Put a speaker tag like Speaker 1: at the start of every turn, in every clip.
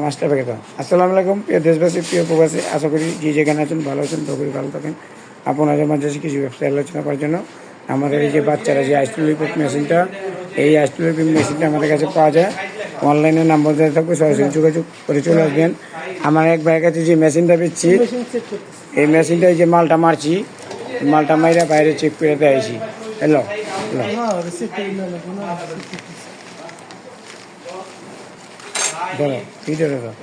Speaker 1: Master packet. আসসালামু আলাইকুম প্রিয় দেশবাসী, প্রিয় প্রবাসী, আশা করি যে যেখানে আছেন ভালো আছেন, তবে ভালো থাকেন। আপনাদের মাঝে কিছু ব্যবসায় আলোচনা করার জন্য আমাদের এই যে বাচ্চারা যে আইস্টোলিপিক মেশিনটা, এই আইস্টোলিপিক মেশিনটা আমাদের কাছে পাওয়া যায়। অনলাইনে নাম্বার দেওয়া থাকবে, সরাসরি যোগাযোগ করে চলে আসবেন। আমার এক ভাইয়ের কাছে যে মেশিনটা পেয়েছি, এই মেশিনটা এই যে মালটা মারছি, মালটা মাইরা বাইরে চেক করে দিয়েছি। হ্যালো ধরো ভিডিওটা ধরো।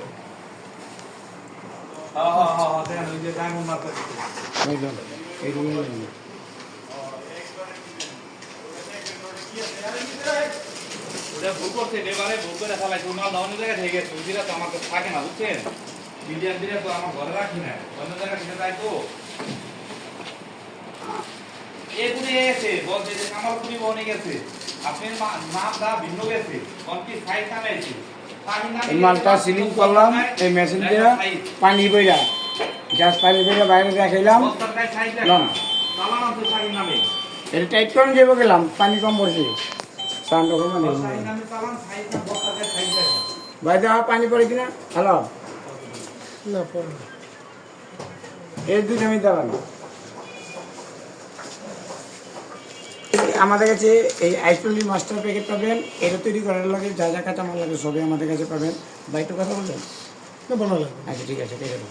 Speaker 2: ভুল করছে এবারে ভুল করে ফেলাইছে মাল অন্য জায়গায় থেকে গেছে ওই দিরা তো আমাকে থাকে না বুঝছেন মিডিয়াম দিরা তো আমার ঘরে রাখি না অন্য জায়গায় থেকে যায় তো এগুলি এসে বলছে যে কামালপুরি বনে গেছে আপনার নামটা ভিন্ন গেছে কোনটি সাইড কামাইছে
Speaker 1: এই মালটা সিলিং করলাম এই মেশিন দিয়ে পানি বইরা গ্যাস পানি বইরা বাইরে দেখাইলাম। এটা টাইট করে যাবো গেলাম, পানি কম পড়ছে। ভাই দেখা পানি পড়ে কিনা? হ্যালো এর দুটো আমি দাঁড়ান। আমাদের কাছে এই আইসোলি মাস্টার প্যাকেট পাবেন। এটা তৈরি করার লাগে যা যা কাঁচামাল লাগে সবই আমাদের কাছে পাবেন। ভাই একটু কথা বলবেন?
Speaker 3: ভালো লাগে।
Speaker 1: আচ্ছা ঠিক আছে, ঠিক আছে।